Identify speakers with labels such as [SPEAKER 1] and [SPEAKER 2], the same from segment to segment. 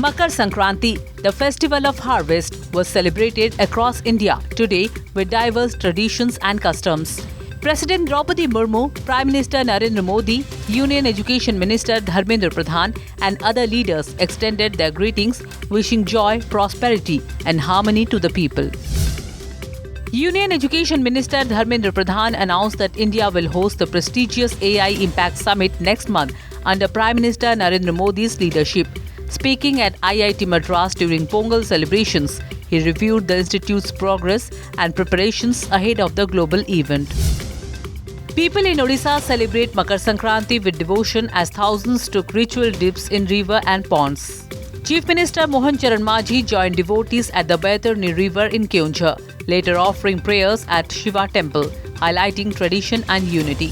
[SPEAKER 1] Makar Sankranti, the festival of harvest, was celebrated across India today with diverse traditions and customs. President Draupadi Murmu, Prime Minister Narendra Modi, Union Education Minister Dharmendra Pradhan and other leaders extended their greetings, wishing joy, prosperity and harmony to the people. Union Education Minister Dharmendra Pradhan announced that India will host the prestigious AI Impact Summit next month under Prime Minister Narendra Modi's leadership. Speaking at IIT Madras during Pongal celebrations, he reviewed the institute's progress and preparations ahead of the global event. People in Odisha celebrate Makar Sankranti with devotion as thousands took ritual dips in river and ponds. Chief Minister Mohan Charan Majhi joined devotees at the Baitarni River in Keonjhar, later offering prayers at Shiva Temple, highlighting tradition and unity.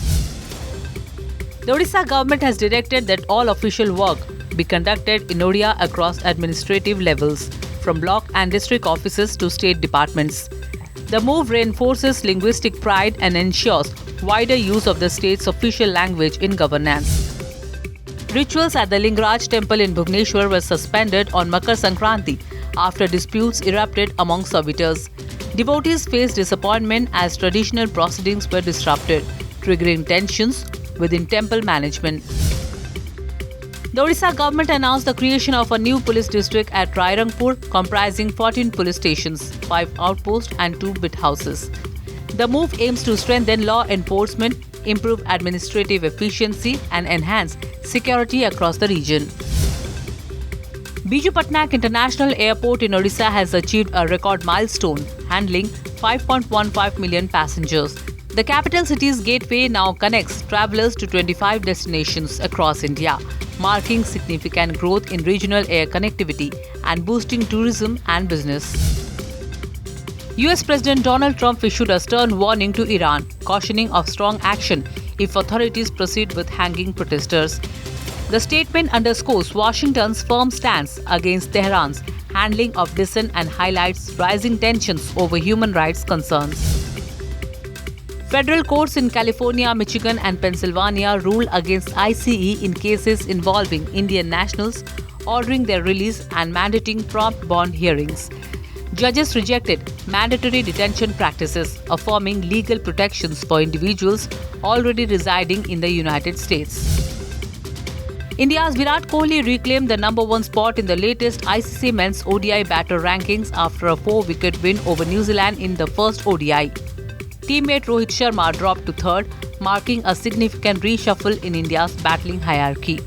[SPEAKER 1] The Odisha government has directed that all official work be conducted in Odia across administrative levels, from block and district offices to state departments. The move reinforces linguistic pride and ensures wider use of the state's official language in governance. Rituals at the Lingaraj temple in Bhubaneswar were suspended on Makar Sankranti after disputes erupted among servitors. Devotees faced disappointment as traditional proceedings were disrupted, triggering tensions within temple management. The Odisha government announced the creation of a new police district at Rairangpur comprising 14 police stations, 5 outposts and 2 bit houses. The move aims to strengthen law enforcement, improve administrative efficiency and enhance security across the region. Biju Patnaik International Airport in Odisha has achieved a record milestone, handling 5.15 million passengers. The capital city's gateway now connects travelers to 25 destinations across India, marking significant growth in regional air connectivity and boosting tourism and business. US President Donald Trump issued a stern warning to Iran, cautioning of strong action if authorities proceed with hanging protesters. The statement underscores Washington's firm stance against Tehran's handling of dissent and highlights rising tensions over human rights concerns. Federal courts in California, Michigan and Pennsylvania ruled against ICE in cases involving Indian nationals, ordering their release and mandating prompt bond hearings. Judges rejected mandatory detention practices, affirming legal protections for individuals already residing in the United States. India's Virat Kohli reclaimed the number 1 spot in the latest ICC Men's ODI batter rankings after a 4-wicket win over New Zealand in the first ODI. Teammate Rohit Sharma dropped to 3rd, marking a significant reshuffle in India's battling hierarchy.